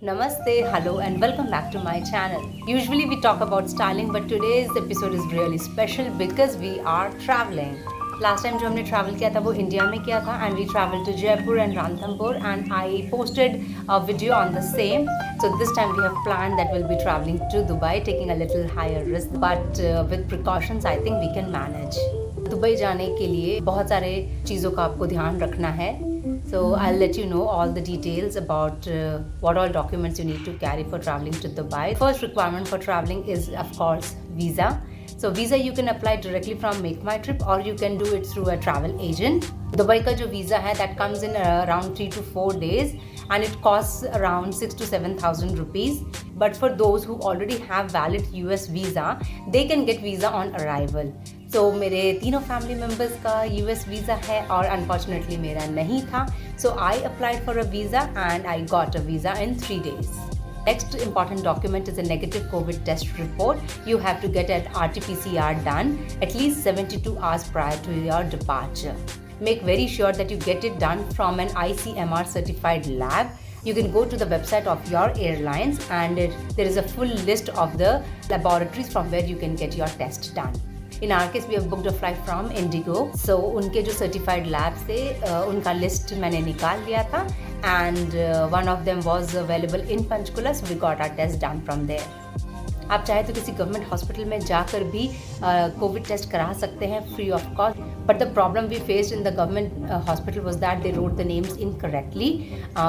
Namaste, hello and welcome back to my channel. Usually we talk about styling but today's episode is really special because we are traveling. Last time जो हमने travel किया था वो India में किया था and we traveled to Jaipur and Ranthambore and I posted a video on the same. So this time we have planned that we'll be traveling to Dubai taking a little higher risk but with precautions I think we can manage. Dubai जाने के लिए बहुत सारे चीज़ों का आपको ध्यान रखना है. So I'll let you know all the details about what all documents you need to carry for traveling to Dubai. First requirement for traveling is of course visa. So visa you can apply directly from Make My Trip or you can do it through a travel agent. Dubai का जो visa है that comes in around 3 to 4 days and it costs around 6 to 7,000 rupees. But for those who already have valid US visa, they can get visa on arrival. तो मेरे तीनों family members का US visa है और unfortunately मेरा नहीं था. So I applied for a visa and I got a visa in 3 days. Next important document is a negative COVID test report. You have to get an RT-PCR done at least 72 hours prior to your departure. Make very sure that you get it done from an ICMR certified lab. You can go to the website of your airlines and there is a full list of the laboratories from where you can get your test done. In our case, we have booked a flight from Indigo. So उनके जो certified labs थे उनका list मैंने निकाल लिया था and one of them was available in Panchkula, so we got our test done from there. आप चाहे तो किसी गवर्नमेंट हॉस्पिटल में जाकर भी कोविड टेस्ट करा सकते हैं free of cost. But the problem we faced in the government hospital was that they wrote the names incorrectly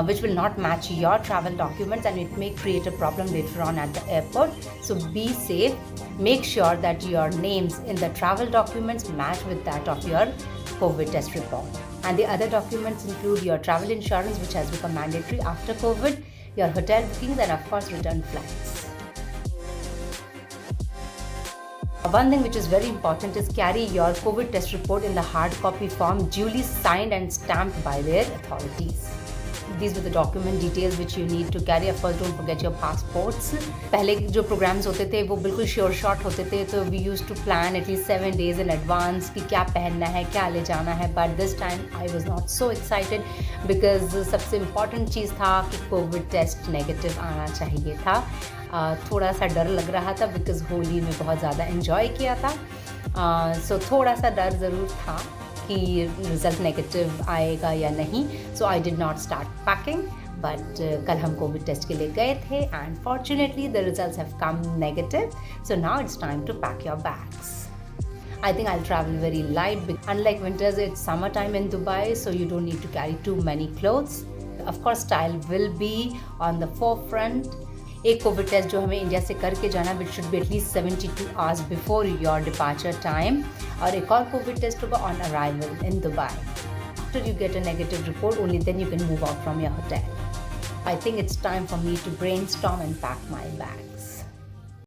which will not match your travel documents and it may create a problem later on at the airport. So be safe. Make sure that your names in the travel documents match with that of your COVID test report. And the other documents include your travel insurance, which has become mandatory after COVID, your hotel bookings, and of course return flights. One thing which is very important is carry your COVID test report in the hard copy form duly signed and stamped by their authorities. These were the document details which you need to carry. Of course, don't forget your passports. पहले जो programs होते थे वो बिल्कुल sure shot होते थे तो we used to plan at least 7 days in advance कि क्या पहनना है क्या ले जाना है. But this time I was not so excited because सबसे important चीज़ था कि COVID test negative आना चाहिए था. थोड़ा सा डर लग रहा था बिकॉज होली में बहुत ज़्यादा एंजॉय किया था. सो थोड़ा सा डर ज़रूर था कि रिज़ल्ट नेगेटिव आएगा या नहीं. So I did not start packing but कल हम कोविड टेस्ट के लिए गए थे and fortunately the results have come negative. So now it's time to pack your bags. I think I'll travel very light. Unlike winters, it's summertime in Dubai, so you don't need to carry too many clothes. Of course, style will be on the forefront. एक Covid test जो हमें India से करके जाना which should be at least 72 hours before your departure time. और एक और Covid test होगा on arrival in Dubai. After you get a negative report only then you can move out from your hotel. I think it's time for me to brainstorm and pack my bag.